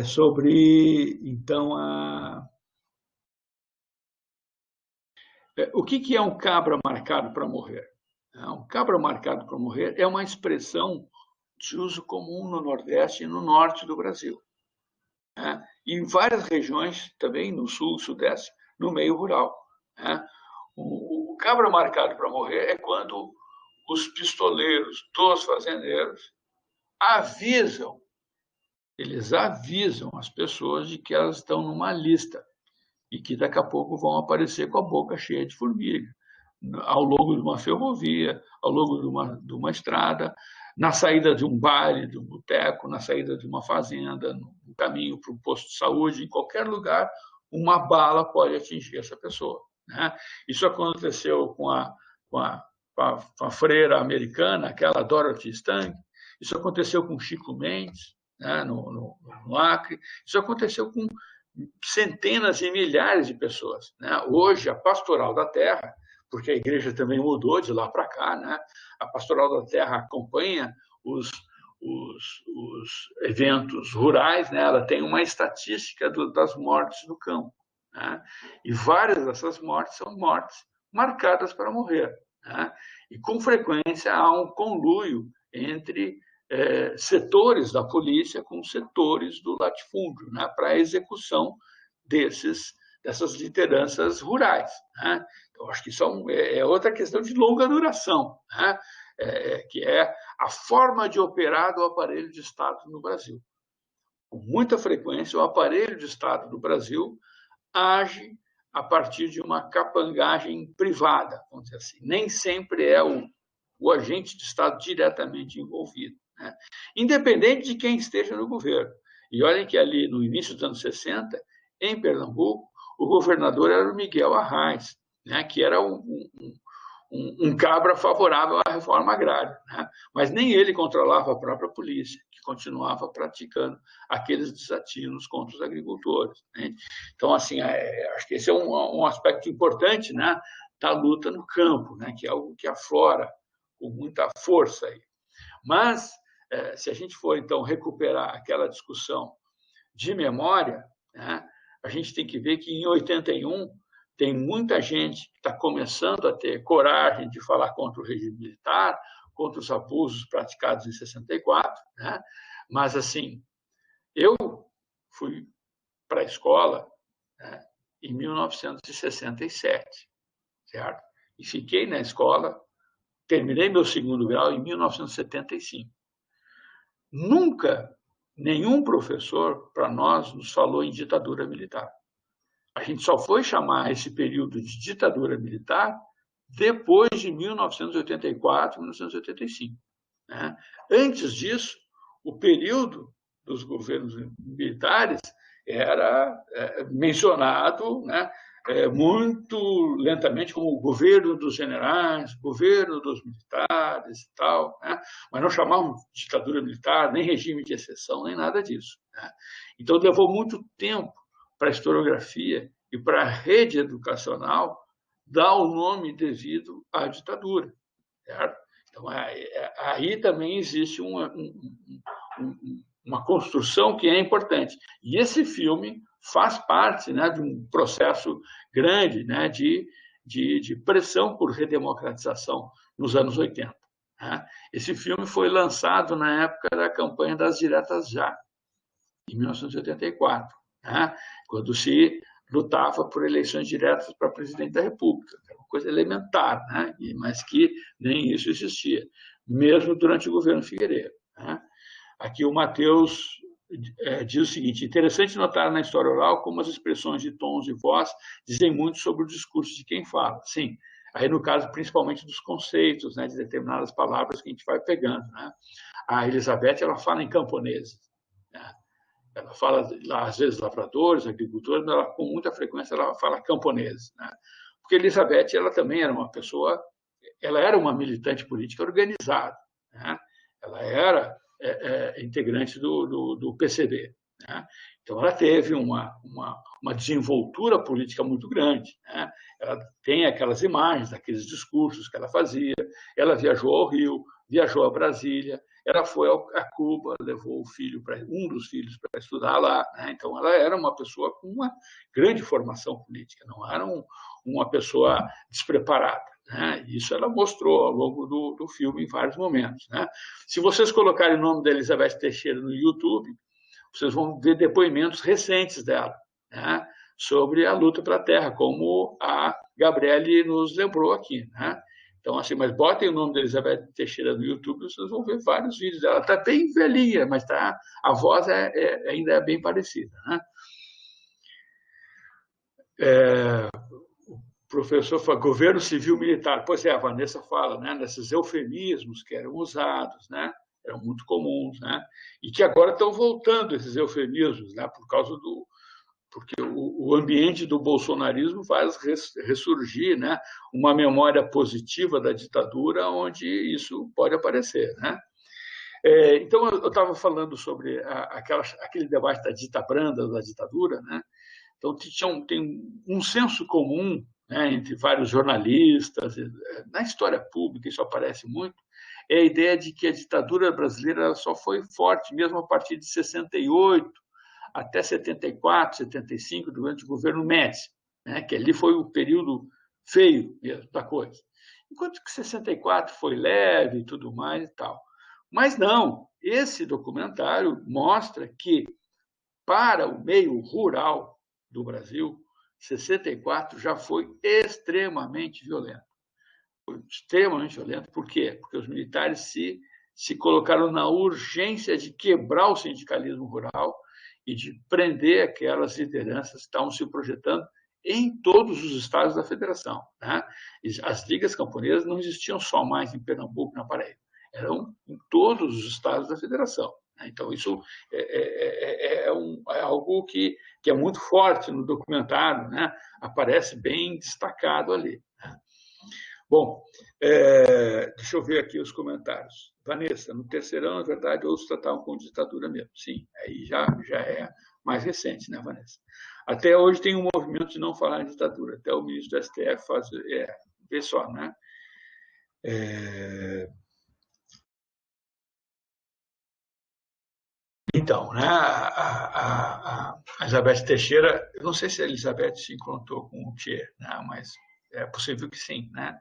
Sobre, então, o que é um cabra marcado para morrer? Um cabra marcado para morrer é uma expressão de uso comum no Nordeste e no Norte do Brasil. Né? E em várias regiões, também no Sul, Sudeste, no meio rural. Né? O cabra marcado para morrer é quando os pistoleiros dos fazendeiros eles avisam as pessoas de que elas estão numa lista e que daqui a pouco vão aparecer com a boca cheia de formiga, ao longo de uma ferrovia, ao longo de uma estrada, na saída de um baile, de um boteco, na saída de uma fazenda, no caminho para o posto de saúde, em qualquer lugar, uma bala pode atingir essa pessoa, né? Isso aconteceu com a freira americana, aquela Dorothy Stang, isso aconteceu com Chico Mendes, né, no Acre, isso aconteceu com centenas e milhares de pessoas, né? Hoje, a Pastoral da Terra, porque a igreja também mudou de lá para cá, né? A Pastoral da Terra acompanha os eventos rurais, né? Ela tem uma estatística das mortes no campo, né? E várias dessas mortes são mortes marcadas para morrer, né? E com frequência há um conluio entre setores da polícia com setores do latifúndio, né? Para a execução dessas lideranças rurais, né? Eu acho que isso é outra questão de longa duração, né? Que é a forma de operar do aparelho de Estado no Brasil. Com muita frequência, o aparelho de Estado do Brasil age a partir de uma capangagem privada, vamos dizer assim. Nem sempre é o agente de Estado diretamente envolvido, né? Independente de quem esteja no governo. E olhem que ali, no início dos anos 60, em Pernambuco, o governador era o Miguel Arraes, né, que era um cabra favorável à reforma agrária, né? Mas nem ele controlava a própria polícia, que continuava praticando aqueles desatinos contra os agricultores, né? Então, assim, acho que esse é um aspecto importante, né, da luta no campo, né, que é algo que aflora com muita força aí. Mas, se a gente for, então, recuperar aquela discussão de memória, né, a gente tem que ver que em 81 tem muita gente que está começando a ter coragem de falar contra o regime militar, contra os abusos praticados em 64, né? Mas, assim, eu fui para a escola, né, em 1967, certo? E fiquei na escola, terminei meu segundo grau em 1975. Nunca nenhum professor, para nós, nos falou em ditadura militar. A gente só foi chamar esse período de ditadura militar depois de 1984, 1985. Né? Antes disso, o período dos governos militares era mencionado, né, muito lentamente como o governo dos generais, governo dos militares e tal, né? Mas não chamavam de ditadura militar, nem regime de exceção, nem nada disso, né? Então, levou muito tempo para a historiografia e para a rede educacional dar o nome devido à ditadura, certo? Então, aí também existe uma construção que é importante. E esse filme faz parte, né, de um processo grande, né, de pressão por redemocratização nos anos 80. Né? Esse filme foi lançado na época da campanha das diretas já, em 1984. Né? Quando se lutava por eleições diretas para presidente da República, que era uma coisa elementar, né? Mas que nem isso existia, mesmo durante o governo Figueiredo. Né? Aqui o Matheus diz o seguinte: interessante notar na história oral como as expressões de tons de voz dizem muito sobre o discurso de quem fala. Sim, aí no caso principalmente dos conceitos, né, de determinadas palavras que a gente vai pegando. Né? A Elizabeth, ela fala em camponês, né? Ela fala, às vezes, lavradores, agricultores, mas ela, com muita frequência ela fala camponeses, né? Porque Elizabeth, ela também era uma pessoa, ela era uma militante política organizada, né? Ela era integrante do PCB, né? Então, ela teve uma desenvoltura política muito grande, né? Ela tem aquelas imagens, aqueles discursos que ela fazia. Ela viajou ao Rio, viajou a Brasília, ela foi a Cuba, levou um dos filhos para estudar lá, né? Então, ela era uma pessoa com uma grande formação política, não era uma pessoa despreparada, né? Isso ela mostrou ao longo do filme em vários momentos, né? Se vocês colocarem o nome da Elizabeth Teixeira no YouTube, vocês vão ver depoimentos recentes dela, né, sobre a luta pela terra, como a Gabriele nos lembrou aqui, né? Então, assim, mas botem o nome da Elizabeth Teixeira no YouTube, vocês vão ver vários vídeos dela. Está bem velhinha, mas a voz ainda é bem parecida, né? O professor fala, governo civil militar. Pois é, a Vanessa fala, né, desses eufemismos que eram usados, né? eram muito comuns, né? E que agora estão voltando esses eufemismos, né? Porque o ambiente do bolsonarismo faz ressurgir, né, uma memória positiva da ditadura onde isso pode aparecer, né? Então, eu estava falando sobre aquele debate da dita branda, da ditadura, né? Então, tem um senso comum, né, entre vários jornalistas, na história pública isso aparece muito, é a ideia de que a ditadura brasileira só foi forte mesmo a partir de 68 até 74, 75, durante o governo Médici, né, que ali foi o período feio mesmo da coisa. Enquanto que 64 foi leve e tudo mais e tal. Mas não, esse documentário mostra que, para o meio rural do Brasil, 64 já foi extremamente violento. Foi extremamente violento. Por quê? Porque os militares se colocaram na urgência de quebrar o sindicalismo rural e de prender aquelas lideranças que estavam se projetando em todos os estados da federação, né? As ligas camponesas não existiam só mais em Pernambuco, na Paraíba, eram em todos os estados da federação. Então, isso é algo que é muito forte no documentário, né? Aparece bem destacado ali. Né? Bom, deixa eu ver aqui os comentários. Vanessa, no terceirão, na verdade, outros tratavam com ditadura mesmo. Sim, aí já é mais recente, né, Vanessa? Até hoje tem um movimento de não falar em ditadura. Até o ministro do STF faz... vê só, né? Então, né, a Elizabeth Teixeira, eu não sei se a Elizabeth se encontrou com o Che, né, mas é possível que sim, né?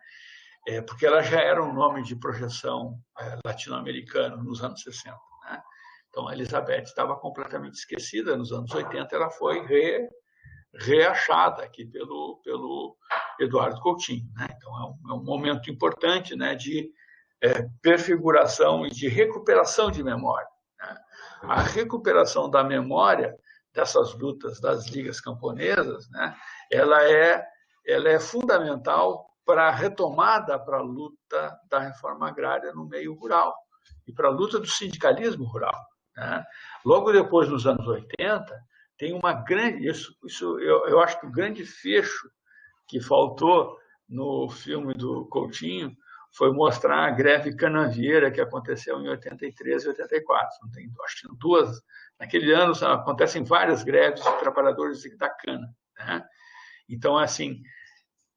Porque ela já era um nome de projeção latino-americano nos anos 60. Né? Então, a Elizabeth estava completamente esquecida. Nos anos 80, ela foi reachada aqui pelo Eduardo Coutinho. Né? Então, é um momento importante, né, de perfiguração e de recuperação de memória. Né? A recuperação da memória dessas lutas das ligas camponesas, né, ela é fundamental para a retomada para a luta da reforma agrária no meio rural e para a luta do sindicalismo rural. Né? Logo depois, nos anos 80, tem uma grande... eu acho que o grande fecho que faltou no filme do Coutinho foi mostrar a greve canavieira que aconteceu em 83 e 84. Acho que duas... Naquele ano acontecem várias greves de trabalhadores da cana. Né? Então, assim,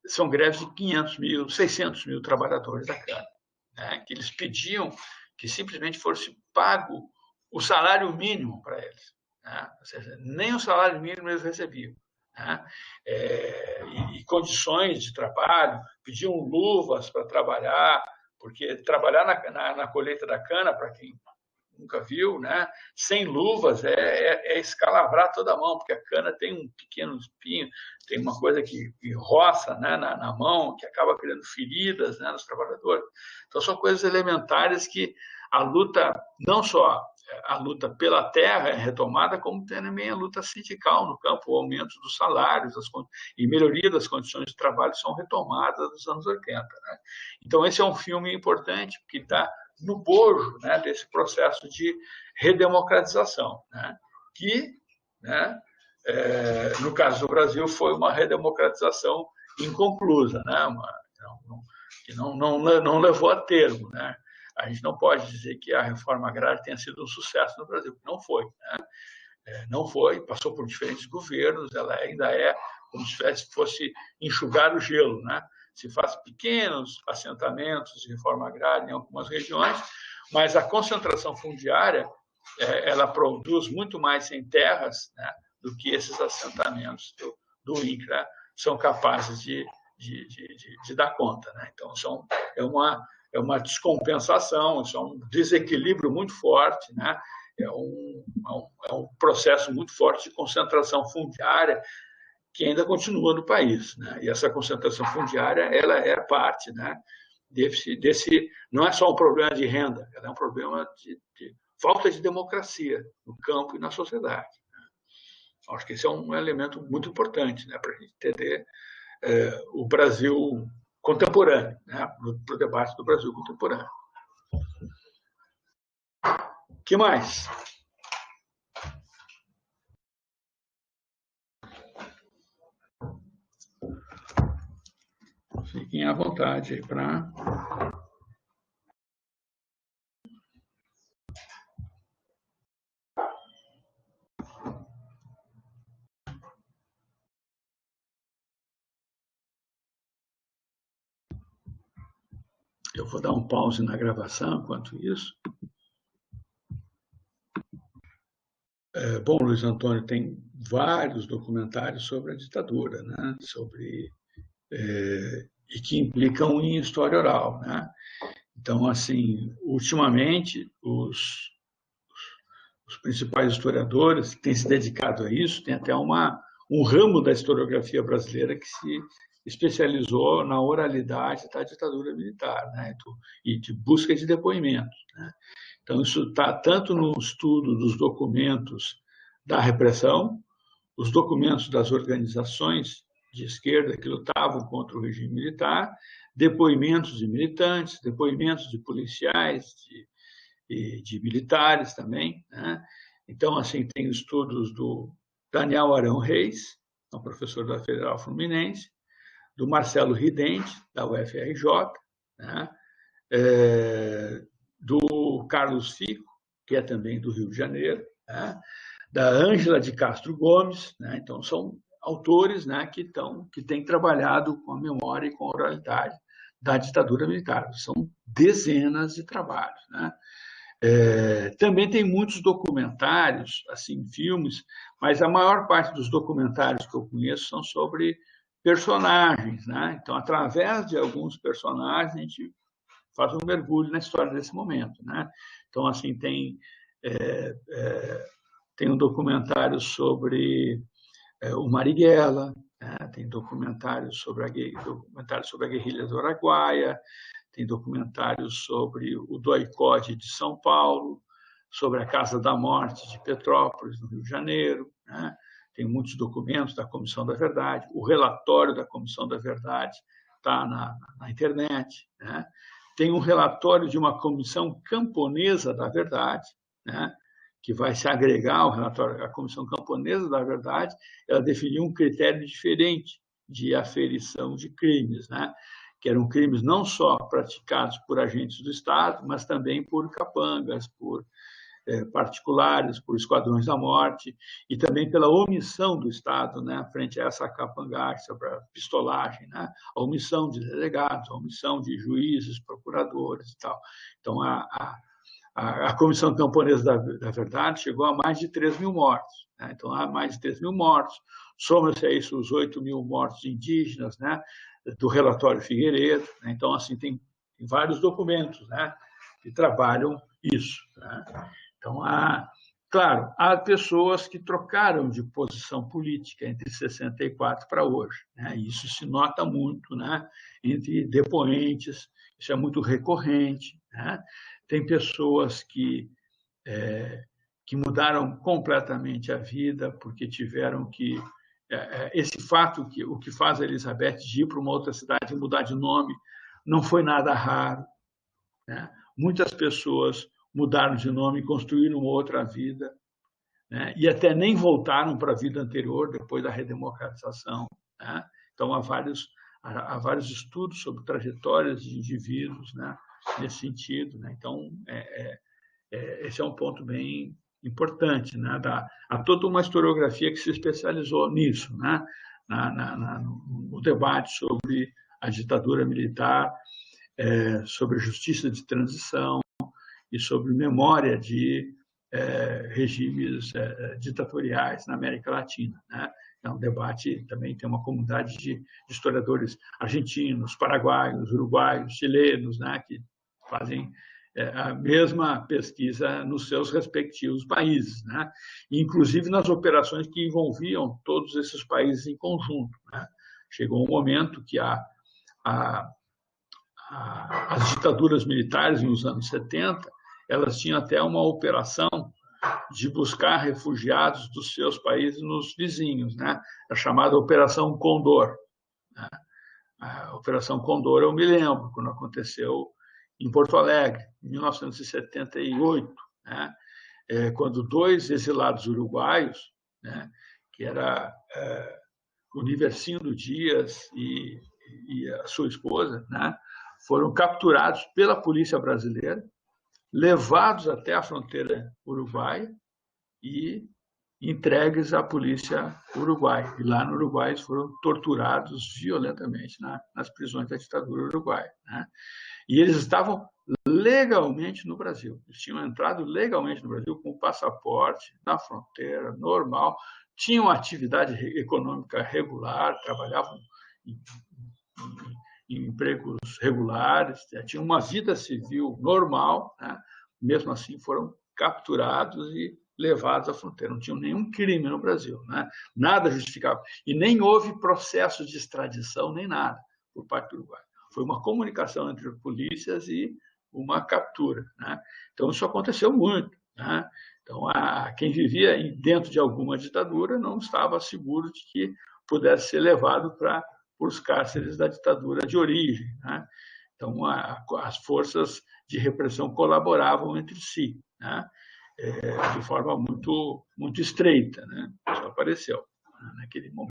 são greves de 500 mil, 600 mil trabalhadores da cana, né? Que eles pediam que simplesmente fosse pago o salário mínimo para eles. Né? Ou seja, nem o salário mínimo eles recebiam. Né? E condições de trabalho, pediam luvas para trabalhar, porque trabalhar na colheita da cana, para quem nunca viu, né? Sem luvas é escalavrar toda a mão, porque a cana tem um pequeno espinho, tem uma coisa que roça, né, na mão, que acaba criando feridas, né, nos trabalhadores. Então, são coisas elementares que a luta, não só a luta pela terra é retomada, como também a luta sindical no campo, o aumento dos salários e melhoria das condições de trabalho são retomadas nos anos 80. Né? Então, esse é um filme importante, porque está no bojo, né, desse processo de redemocratização, né, que, né, no caso do Brasil, foi uma redemocratização inconclusa, né, que não levou a termo. Né. A gente não pode dizer que a reforma agrária tenha sido um sucesso no Brasil, não foi. Né. Não foi, passou por diferentes governos, ela ainda é como se fosse enxugar o gelo, né? Se faz pequenos assentamentos de reforma agrária em algumas regiões, mas a concentração fundiária ela produz muito mais sem terras, né, do que esses assentamentos do INCRA são capazes de dar conta. Né? Então, é uma descompensação, isso é um desequilíbrio muito forte, né? É um processo muito forte de concentração fundiária que ainda continua no país, né? E essa concentração fundiária ela é parte, né, desse não é só um problema de renda, ela é um problema de falta de democracia no campo e na sociedade. Né? Acho que esse é um elemento muito importante, né, para a gente entender o Brasil contemporâneo, né, para o debate do Brasil contemporâneo. que mais? Fiquem à vontade aí para... Eu vou dar um pause na gravação enquanto isso. Bom, Luiz Antônio, tem vários documentários sobre a ditadura, né? E que implicam em história oral, né? Então, assim, ultimamente, os principais historiadores têm se dedicado a isso, tem até um ramo da historiografia brasileira que se especializou na oralidade da ditadura militar, né? E de busca de depoimentos, né? Então, isso está tanto no estudo dos documentos da repressão, os documentos das organizações de esquerda que lutavam contra o regime militar, depoimentos de militantes, depoimentos de policiais, de militares também, né? Então, assim, tem estudos do Daniel Arão Reis, um professor da Federal Fluminense, do Marcelo Ridente, da UFRJ, né? Do Carlos Fico, que é também do Rio de Janeiro, né? Da Ângela de Castro Gomes, né? Então, são autores, né, que têm trabalhado com a memória e com a oralidade da ditadura militar. São dezenas de trabalhos, né? Também tem muitos documentários, assim, filmes, mas a maior parte dos documentários que eu conheço são sobre personagens, né? Então, através de alguns personagens, a gente faz um mergulho na história desse momento, né? Então, assim, tem um documentário sobre o Marighella, né? Tem documentários sobre a guerrilha do Araguaia, tem documentários sobre o doicode de São Paulo, sobre a Casa da Morte de Petrópolis, no Rio de Janeiro, né? Tem muitos documentos da Comissão da Verdade, o relatório da Comissão da Verdade está na internet, né? Tem um relatório de uma comissão camponesa da verdade, né? Que vai se agregar ao relatório. A Comissão Camponesa da Verdade, ela definiu um critério diferente de aferição de crimes, né? Que eram crimes não só praticados por agentes do Estado, mas também por capangas, por particulares, por esquadrões da morte, e também pela omissão do Estado, né, frente a essa capangagem, sobre a pistolagem, né, a omissão de delegados, a omissão de juízes, procuradores e tal. Então, a Comissão Camponesa da Verdade chegou a mais de 3 mil mortos, né? Então, há mais de 3 mil mortos, soma-se a isso os 8 mil mortos indígenas, né, do relatório Figueiredo, né? Então, assim, tem vários documentos, né, que trabalham isso, né? Então, claro, há pessoas que trocaram de posição política entre 64 para hoje, né? Isso se nota muito, né, entre depoentes, isso é muito recorrente, né? Tem pessoas que mudaram completamente a vida porque tiveram que... Esse fato, o que faz a Elizabeth de ir para uma outra cidade e mudar de nome, não foi nada raro, né? Muitas pessoas mudaram de nome e construíram uma outra vida, né? E até nem voltaram para a vida anterior, depois da redemocratização, né? Então, há vários estudos sobre trajetórias de indivíduos, né, nesse sentido, né? Então, esse é um ponto bem importante, né? Há toda uma historiografia que se especializou nisso, né? No debate sobre a ditadura militar, sobre a justiça de transição e sobre memória de regimes ditatoriais na América Latina, né? É um debate, também tem uma comunidade de historiadores argentinos, paraguaios, uruguaios, chilenos, né, que fazem a mesma pesquisa nos seus respectivos países, né? Inclusive nas operações que envolviam todos esses países em conjunto, né? Chegou um momento que as ditaduras militares, nos anos 70, elas tinham até uma operação de buscar refugiados dos seus países nos vizinhos, né? A chamada Operação Condor, né? A Operação Condor, eu me lembro, quando aconteceu em Porto Alegre, em 1978, né? quando 2 exilados uruguaios, né, que era o Niversindo Dias e a sua esposa, né, foram capturados pela polícia brasileira, levados até a fronteira uruguaia e entregues à polícia uruguaia. E lá no Uruguai eles foram torturados violentamente nas prisões da ditadura uruguaia, né? E eles estavam legalmente no Brasil. Eles tinham entrado legalmente no Brasil com o passaporte, na fronteira, normal, tinham atividade econômica regular, trabalhavam em empregos regulares, tinham uma vida civil normal, né? Mesmo assim foram capturados e levados à fronteira. Não tinham nenhum crime no Brasil, né? Nada justificava. E nem houve processo de extradição, nem nada, por parte do Uruguai. Foi uma comunicação entre polícias e uma captura, né? Então, isso aconteceu muito, né? Então, quem vivia dentro de alguma ditadura não estava seguro de que pudesse ser levado para os cárceres da ditadura de origem, né? Então, as forças de repressão colaboravam entre si, né? De forma muito, muito estreita, né? Isso apareceu naquele momento.